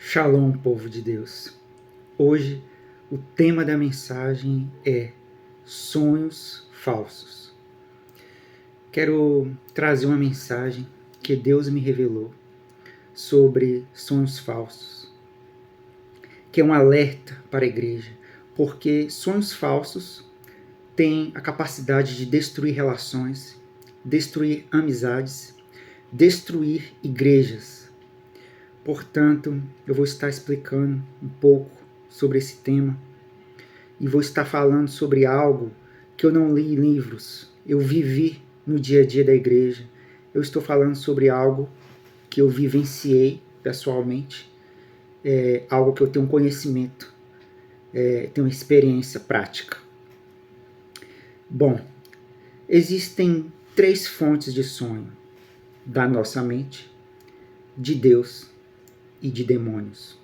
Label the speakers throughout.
Speaker 1: Shalom, povo de Deus. Hoje o tema da mensagem é sonhos falsos. Quero trazer uma mensagem que Deus me revelou sobre sonhos falsos, que é um alerta para a igreja, porque sonhos falsos têm a capacidade de destruir relações, destruir amizades, destruir igrejas. Portanto, eu vou estar explicando um pouco sobre esse tema e vou estar falando sobre algo que eu não li em livros, eu vivi no dia a dia da igreja. Eu estou falando sobre algo que eu vivenciei pessoalmente, algo que eu tenho conhecimento, tenho experiência prática. Bom, existem 3 fontes de sonho: da nossa mente, de Deus e de demônios.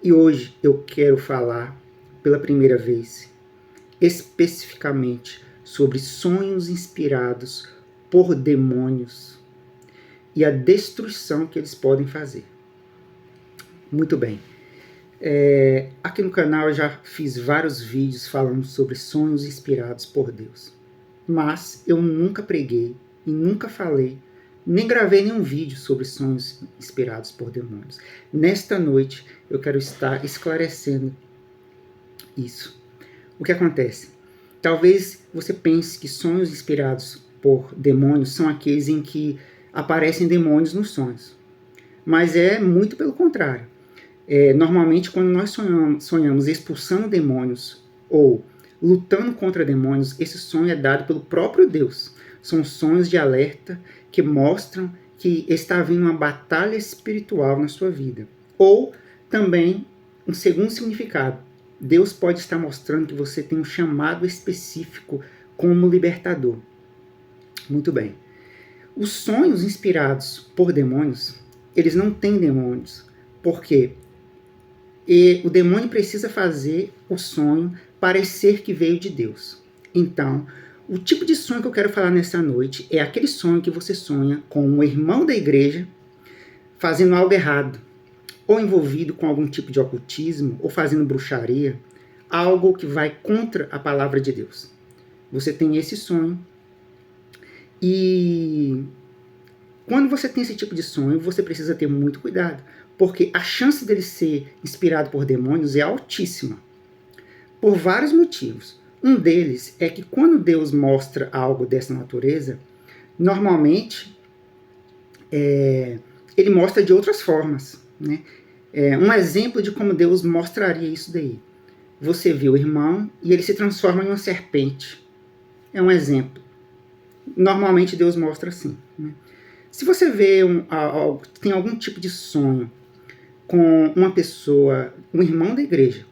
Speaker 1: E hoje eu quero falar pela primeira vez especificamente sobre sonhos inspirados por demônios e a destruição que eles podem fazer. Muito bem. Aqui no canal eu já fiz vários vídeos falando sobre sonhos inspirados por Deus. Mas eu nunca preguei e nunca falei, nem gravei nenhum vídeo sobre sonhos inspirados por demônios. Nesta noite eu quero estar esclarecendo isso. O que acontece? Talvez você pense que sonhos inspirados por demônios são aqueles em que aparecem demônios nos sonhos. Mas é muito pelo contrário. Normalmente quando nós sonhamos expulsando demônios ou lutando contra demônios, esse sonho é dado pelo próprio Deus. São sonhos de alerta que mostram que está havendo uma batalha espiritual na sua vida. Ou também, um segundo significado, Deus pode estar mostrando que você tem um chamado específico como libertador. Muito bem. Os sonhos inspirados por demônios, eles não têm demônios. Por quê? O demônio precisa fazer o sonho parecer que veio de Deus. Então, o tipo de sonho que eu quero falar nessa noite é aquele sonho que você sonha com um irmão da igreja fazendo algo errado, ou envolvido com algum tipo de ocultismo, ou fazendo bruxaria, algo que vai contra a palavra de Deus. Você tem esse sonho, e quando você tem esse tipo de sonho, você precisa ter muito cuidado, porque a chance dele ser inspirado por demônios é altíssima, por vários motivos. Um deles é que quando Deus mostra algo dessa natureza, normalmente ele mostra de outras formas, né? Um exemplo de como Deus mostraria isso daí. Você vê o irmão e ele se transforma em uma serpente. É um exemplo. Normalmente Deus mostra assim, né? Se você vê tem algum tipo de sonho com uma pessoa, um irmão da igreja,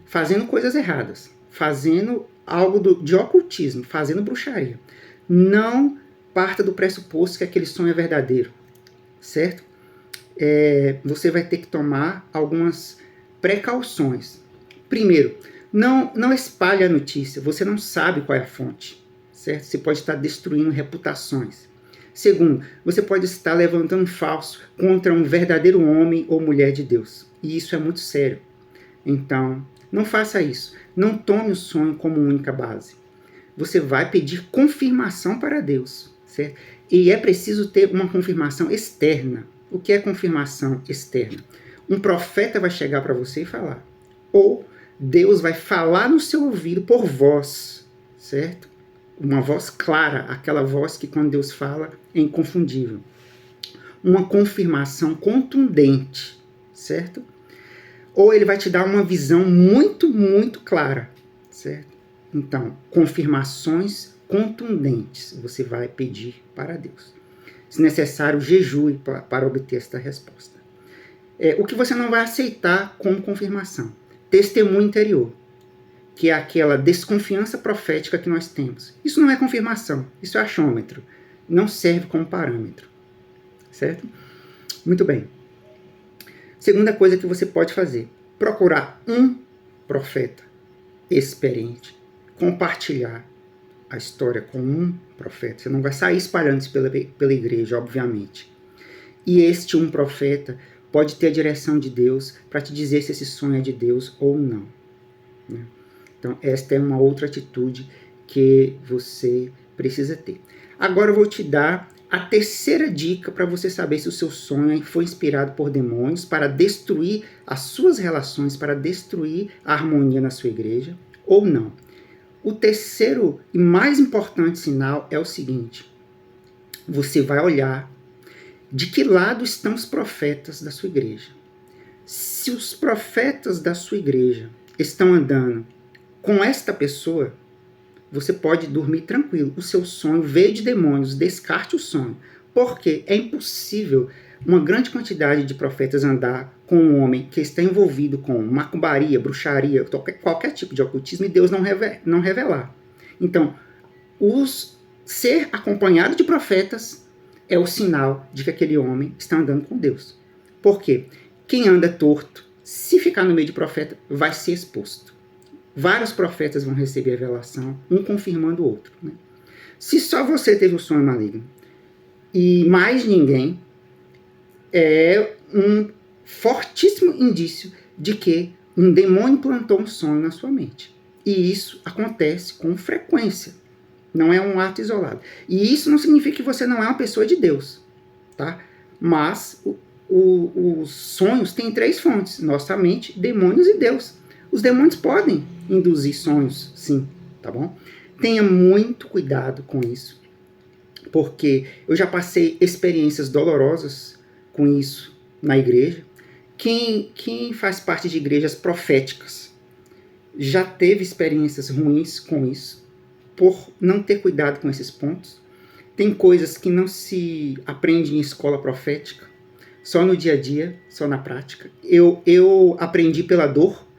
Speaker 1: fazendo coisas erradas, fazendo algo de ocultismo, fazendo bruxaria, não parta do pressuposto que aquele sonho é verdadeiro, certo? Você vai ter que tomar algumas precauções. Primeiro, não espalhe a notícia, você não sabe qual é a fonte, certo? Você pode estar destruindo reputações. Segundo, você pode estar levantando falso contra um verdadeiro homem ou mulher de Deus, e isso é muito sério. Então, não faça isso. Não tome o sonho como única base. Você vai pedir confirmação para Deus, certo? E é preciso ter uma confirmação externa. O que é confirmação externa? Um profeta vai chegar para você e falar. Ou Deus vai falar no seu ouvido por voz, certo? Uma voz clara, aquela voz que quando Deus fala é inconfundível. Uma confirmação contundente, certo? Ou ele vai te dar uma visão muito, muito clara, certo? Então, confirmações contundentes você vai pedir para Deus. Se necessário, jejue para obter esta resposta. O que você não vai aceitar como confirmação? Testemunho interior, que é aquela desconfiança profética que nós temos. Isso não é confirmação, isso é achômetro. Não serve como parâmetro, certo? Muito bem. Segunda coisa que você pode fazer, procurar um profeta experiente, compartilhar a história com um profeta. Você não vai sair espalhando isso pela igreja, obviamente. E este um profeta pode ter a direção de Deus para te dizer se esse sonho é de Deus ou não. Né? Então, esta é uma outra atitude que você precisa ter. Agora eu vou te dar a terceira dica para você saber se o seu sonho foi inspirado por demônios para destruir as suas relações, para destruir a harmonia na sua igreja ou não. O terceiro e mais importante sinal é o seguinte: você vai olhar de que lado estão os profetas da sua igreja. Se os profetas da sua igreja estão andando com esta pessoa, você pode dormir tranquilo. O seu sonho veio de demônios, descarte o sonho. Porque é impossível uma grande quantidade de profetas andar com um homem que está envolvido com macumbaria, bruxaria, qualquer tipo de ocultismo, e Deus não revelar. Então, ser acompanhado de profetas é o sinal de que aquele homem está andando com Deus. Por quê? Quem anda torto, se ficar no meio de profeta, vai ser exposto. Vários profetas vão receber a revelação, um confirmando o outro. Né? Se só você teve o sonho maligno e mais ninguém, é um fortíssimo indício de que um demônio plantou um sonho na sua mente. E isso acontece com frequência. Não é um ato isolado. E isso não significa que você não é uma pessoa de Deus. Tá? Mas os sonhos têm 3 fontes: nossa mente, demônios e Deus. Os demônios podem induzir sonhos, sim, tá bom? Tenha muito cuidado com isso, porque eu já passei experiências dolorosas com isso na igreja. Quem faz parte de igrejas proféticas já teve experiências ruins com isso, por não ter cuidado com esses pontos. Tem coisas que não se aprende em escola profética, só no dia a dia, só na prática. Eu aprendi pela dor.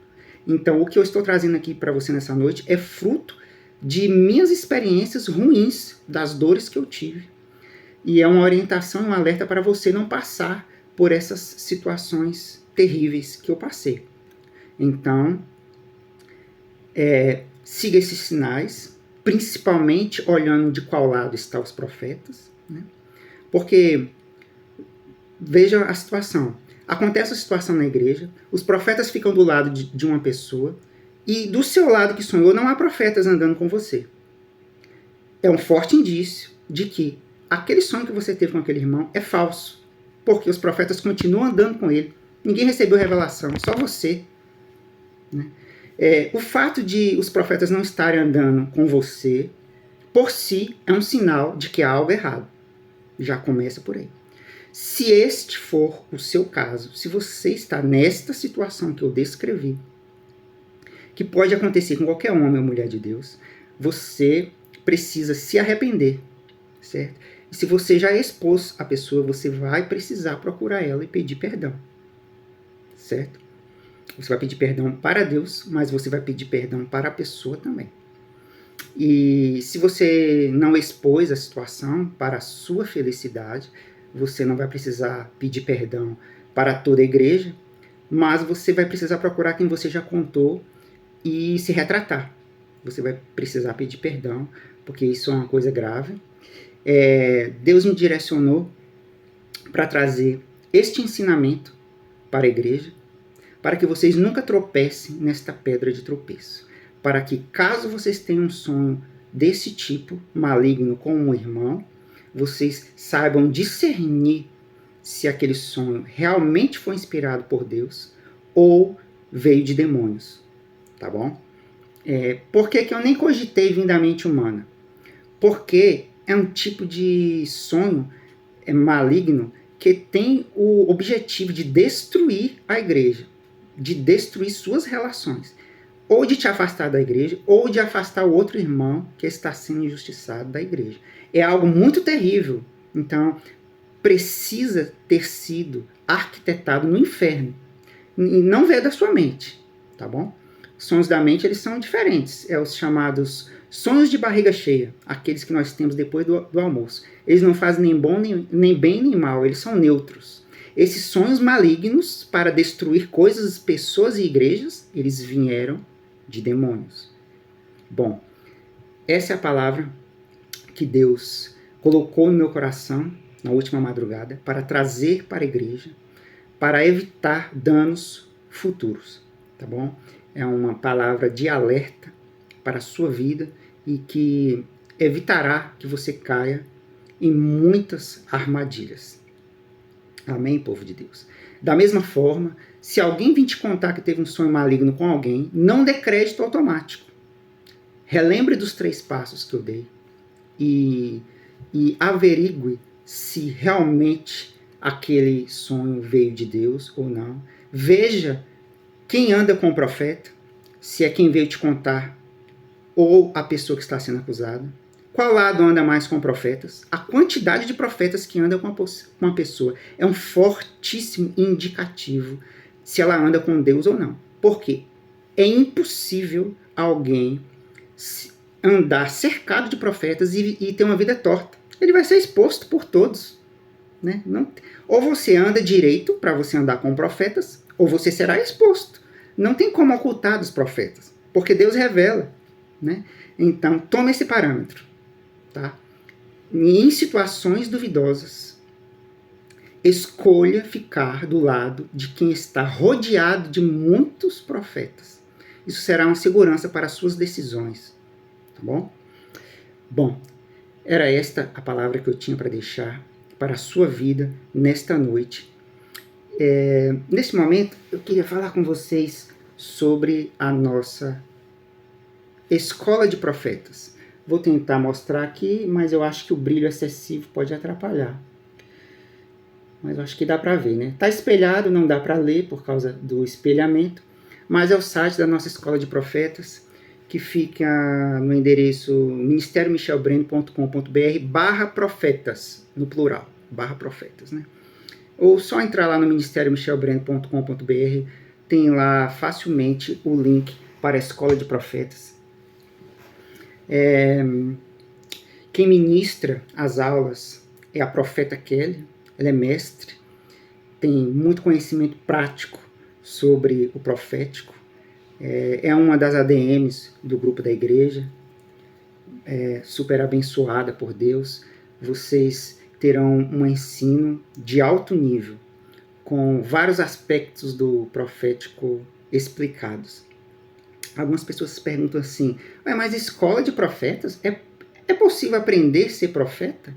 Speaker 1: Então, o que eu estou trazendo aqui para você nessa noite é fruto de minhas experiências ruins, das dores que eu tive. E é uma orientação, um alerta para você não passar por essas situações terríveis que eu passei. Então, siga esses sinais, principalmente olhando de qual lado estão os profetas. Né? Porque, veja a situação. Acontece a situação na igreja, os profetas ficam do lado de uma pessoa, e do seu lado que sonhou não há profetas andando com você. É um forte indício de que aquele sonho que você teve com aquele irmão é falso, porque os profetas continuam andando com ele. Ninguém recebeu revelação, só você. Né? O fato de os profetas não estarem andando com você, por si, é um sinal de que há algo errado. Já começa por aí. Se este for o seu caso, se você está nesta situação que eu descrevi, que pode acontecer com qualquer homem ou mulher de Deus, você precisa se arrepender, certo? E se você já expôs a pessoa, você vai precisar procurar ela e pedir perdão, certo? Você vai pedir perdão para Deus, mas você vai pedir perdão para a pessoa também. E se você não expôs a situação para a sua felicidade, você não vai precisar pedir perdão para toda a igreja, mas você vai precisar procurar quem você já contou e se retratar. Você vai precisar pedir perdão, porque isso é uma coisa grave. Deus me direcionou para trazer este ensinamento para a igreja, para que vocês nunca tropecem nesta pedra de tropeço. Para que, caso vocês tenham um sonho desse tipo, maligno com um irmão, vocês saibam discernir se aquele sonho realmente foi inspirado por Deus ou veio de demônios, tá bom? Por que eu nem cogitei vir da mente humana? Porque é um tipo de sonho maligno que tem o objetivo de destruir a igreja, de destruir suas relações, ou de te afastar da igreja, ou de afastar o outro irmão que está sendo injustiçado da igreja. É algo muito terrível. Então, precisa ter sido arquitetado no inferno. E não veio da sua mente, tá bom? Sonhos da mente, eles são diferentes. Os chamados sonhos de barriga cheia, aqueles que nós temos depois do almoço. Eles não fazem nem bem nem mal, eles são neutros. Esses sonhos malignos para destruir coisas, pessoas e igrejas, eles vieram de demônios. Bom, essa é a palavra que Deus colocou no meu coração na última madrugada para trazer para a igreja, para evitar danos futuros, tá bom? É uma palavra de alerta para a sua vida e que evitará que você caia em muitas armadilhas. Amém, povo de Deus? Da mesma forma, se alguém vir te contar que teve um sonho maligno com alguém, não dê crédito automático. Relembre dos 3 passos que eu dei e averigue se realmente aquele sonho veio de Deus ou não. Veja quem anda com o profeta, se é quem veio te contar ou a pessoa que está sendo acusada. Qual lado anda mais com profetas? A quantidade de profetas que andam com uma pessoa é um fortíssimo indicativo se ela anda com Deus ou não. Por quê? É impossível alguém andar cercado de profetas e ter uma vida torta. Ele vai ser exposto por todos. Né? Não, ou você anda direito para você andar com profetas, ou você será exposto. Não tem como ocultar dos profetas, porque Deus revela. Né? Então, tome esse parâmetro. Tá? Em situações duvidosas, escolha ficar do lado de quem está rodeado de muitos profetas. Isso será uma segurança para as suas decisões. Tá bom? Bom, era esta a palavra que eu tinha para deixar para a sua vida nesta noite. Nesse momento, eu queria falar com vocês sobre a nossa escola de profetas. Vou tentar mostrar aqui, mas eu acho que o brilho excessivo pode atrapalhar. Mas eu acho que dá para ver, né? Tá espelhado, não dá para ler por causa do espelhamento, mas é o site da nossa escola de profetas, que fica no endereço ministeriomichelbreno.com.br/profetas, no plural, /profetas, né? Ou só entrar lá no ministeriomichelbreno.com.br, tem lá facilmente o link para a escola de profetas. Quem ministra as aulas é a profeta Kelly, ela é mestre, tem muito conhecimento prático sobre o profético, é uma das ADMs do grupo da igreja, super abençoada por Deus. Vocês terão um ensino de alto nível, com vários aspectos do profético explicados. Algumas pessoas perguntam assim, mas escola de profetas? É possível aprender a ser profeta?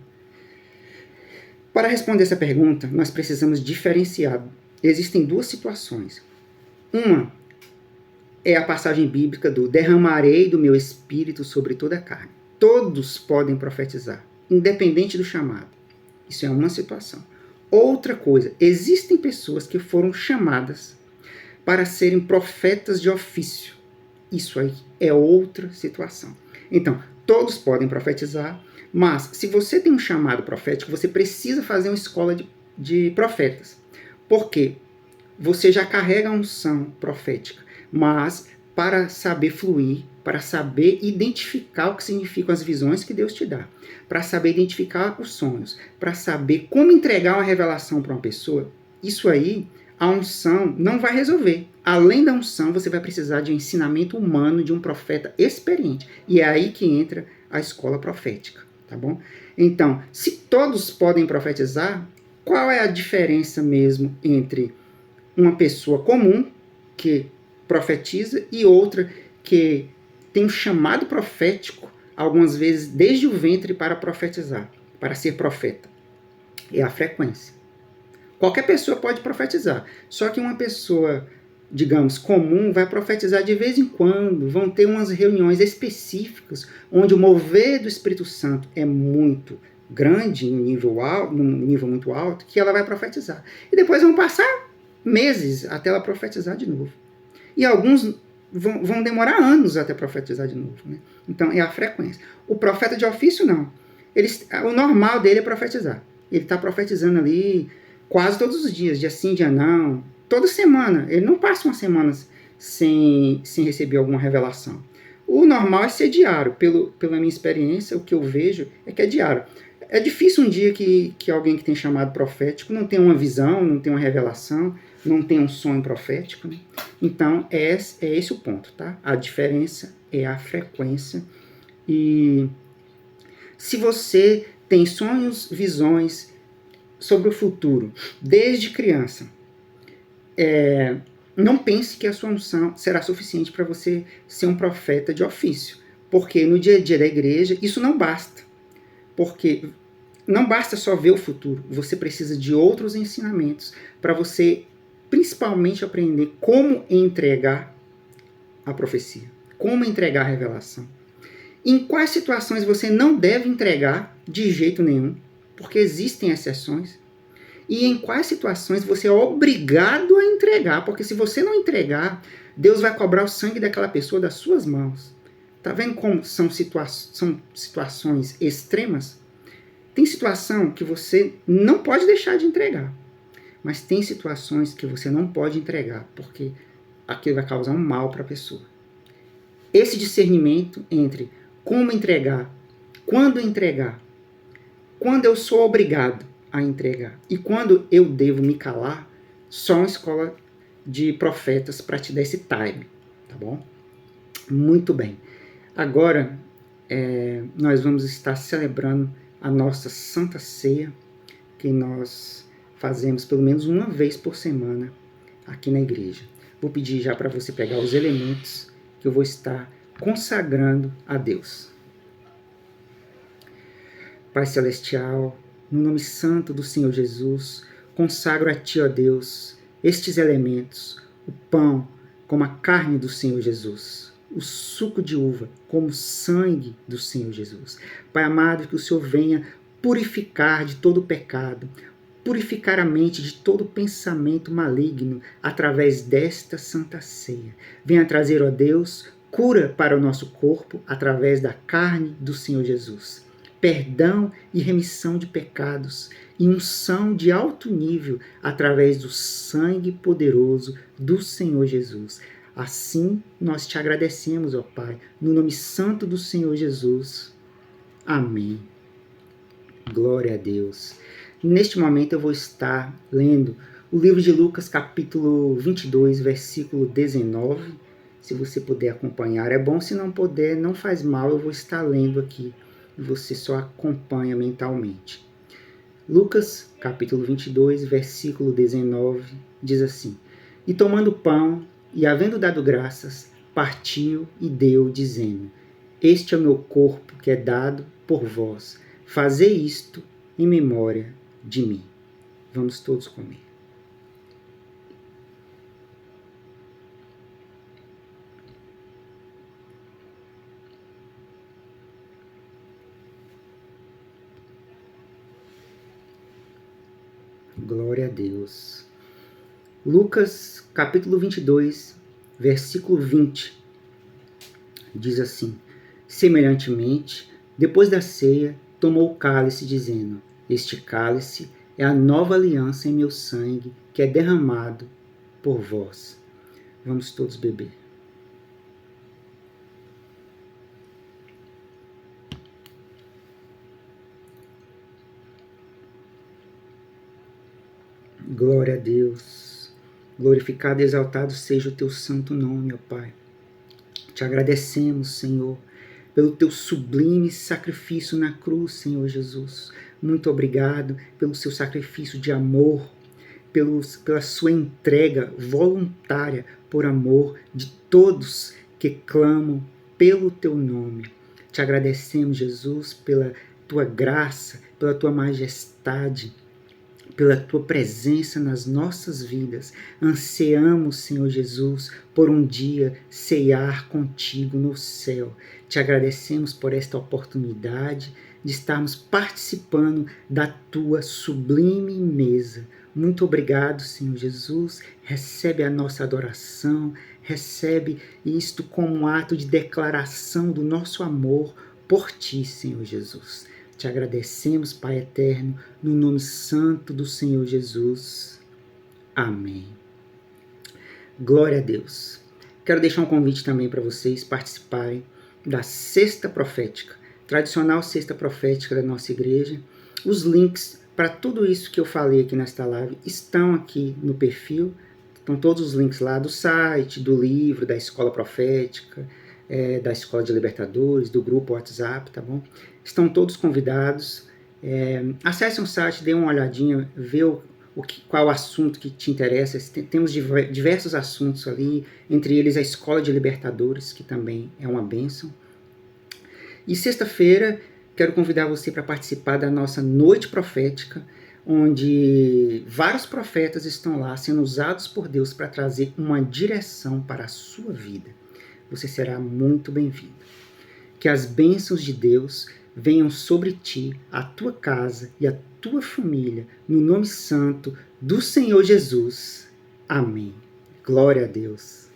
Speaker 1: Para responder essa pergunta, nós precisamos diferenciar. Existem 2 situações. Uma é a passagem bíblica do derramarei do meu espírito sobre toda a carne. Todos podem profetizar, independente do chamado. Isso é uma situação. Outra coisa, existem pessoas que foram chamadas para serem profetas de ofício. Isso aí é outra situação. Então, todos podem profetizar, mas se você tem um chamado profético, você precisa fazer uma escola de profetas. Por quê? Você já carrega a unção profética, mas para saber fluir, para saber identificar o que significam as visões que Deus te dá, para saber identificar os sonhos, para saber como entregar uma revelação para uma pessoa, isso aí, a unção não vai resolver. Além da unção, você vai precisar de um ensinamento humano de um profeta experiente. E é aí que entra a escola profética, tá bom? Então, se todos podem profetizar, qual é a diferença mesmo entre uma pessoa comum que profetiza e outra que tem um chamado profético, algumas vezes desde o ventre, para profetizar, para ser profeta? É a frequência. Qualquer pessoa pode profetizar, só que uma pessoa, digamos, comum, vai profetizar de vez em quando. Vão ter umas reuniões específicas onde o mover do Espírito Santo é muito grande, num nível muito alto, que ela vai profetizar. E depois vão passar meses até ela profetizar de novo. E alguns vão demorar anos até profetizar de novo. Né? Então, é a frequência. O profeta de ofício, não. O normal dele é profetizar. Ele está profetizando ali quase todos os dias, dia sim, dia não, toda semana. Ele não passa umas semanas sem receber alguma revelação. O normal é ser diário. Pela minha experiência, o que eu vejo é que é diário. É difícil um dia que alguém que tem chamado profético não tem uma visão, não tem uma revelação, não tem um sonho profético. Né? Então, é esse o ponto. Tá? A diferença é a frequência. E se você tem sonhos, visões sobre o futuro, desde criança, não pense que a sua unção será suficiente para você ser um profeta de ofício, porque no dia a dia da igreja isso não basta, porque não basta só ver o futuro, você precisa de outros ensinamentos para você principalmente aprender como entregar a profecia, como entregar a revelação. Em quais situações você não deve entregar de jeito nenhum, porque existem exceções, e em quais situações você é obrigado a entregar, porque se você não entregar, Deus vai cobrar o sangue daquela pessoa das suas mãos. Tá vendo como são situações extremas? Tem situação que você não pode deixar de entregar, mas tem situações que você não pode entregar, porque aquilo vai causar um mal para a pessoa. Esse discernimento entre como entregar, quando eu sou obrigado a entregar e quando eu devo me calar, só uma escola de profetas para te dar esse time, tá bom? Muito bem. Agora, nós vamos estar celebrando a nossa Santa Ceia, que nós fazemos pelo menos uma vez por semana aqui na igreja. Vou pedir já para você pegar os elementos que eu vou estar consagrando a Deus. Pai Celestial, no nome santo do Senhor Jesus, consagro a Ti, ó Deus, estes elementos, o pão como a carne do Senhor Jesus, o suco de uva como o sangue do Senhor Jesus. Pai amado, que o Senhor venha purificar de todo pecado, purificar a mente de todo pensamento maligno através desta Santa Ceia. Venha trazer, ó Deus, cura para o nosso corpo através da carne do Senhor Jesus. Perdão e remissão de pecados e unção de alto nível através do sangue poderoso do Senhor Jesus. Assim, nós te agradecemos, ó Pai, no nome santo do Senhor Jesus. Amém. Glória a Deus. Neste momento eu vou estar lendo o livro de Lucas, capítulo 22, versículo 19. Se você puder acompanhar, é bom. Se não puder, não faz mal, eu vou estar lendo aqui. Você só acompanha mentalmente. Lucas, capítulo 22, versículo 19, diz assim: E tomando pão, e havendo dado graças, partiu e deu, dizendo: Este é o meu corpo que é dado por vós. Fazei isto em memória de mim. Vamos todos comer. Glória a Deus. Lucas, capítulo 22, versículo 20, diz assim: Semelhantemente, depois da ceia, tomou o cálice, dizendo: Este cálice é a nova aliança em meu sangue, que é derramado por vós. Vamos todos beber. Glória a Deus. Glorificado e exaltado seja o teu santo nome, ó Pai. Te agradecemos, Senhor, pelo teu sublime sacrifício na cruz, Senhor Jesus. Muito obrigado pelo seu sacrifício de amor, pela sua entrega voluntária por amor de todos que clamam pelo teu nome. Te agradecemos, Jesus, pela tua graça, pela tua majestade, pela tua presença nas nossas vidas. Ansiamos, Senhor Jesus, por um dia ceiar contigo no céu. Te agradecemos por esta oportunidade de estarmos participando da tua sublime mesa. Muito obrigado, Senhor Jesus. Recebe a nossa adoração, recebe isto como um ato de declaração do nosso amor por ti, Senhor Jesus. Te agradecemos, Pai eterno, no nome santo do Senhor Jesus. Amém. Glória a Deus. Quero deixar um convite também para vocês participarem da Cesta Profética, tradicional Cesta Profética da nossa igreja. Os links para tudo isso que eu falei aqui nesta live estão aqui no perfil. Estão todos os links lá do site, do livro, da Escola Profética, da Escola de Libertadores, do grupo WhatsApp, tá bom? Estão todos convidados. Acessem o site, dêem uma olhadinha, vê o qual o assunto que te interessa. Temos diversos assuntos ali, entre eles a Escola de Libertadores, que também é uma bênção. E sexta-feira, quero convidar você para participar da nossa Noite Profética, onde vários profetas estão lá sendo usados por Deus para trazer uma direção para a sua vida. Você será muito bem-vindo. Que as bênçãos de Deus venham sobre ti, a tua casa e a tua família, no nome santo do Senhor Jesus. Amém. Glória a Deus.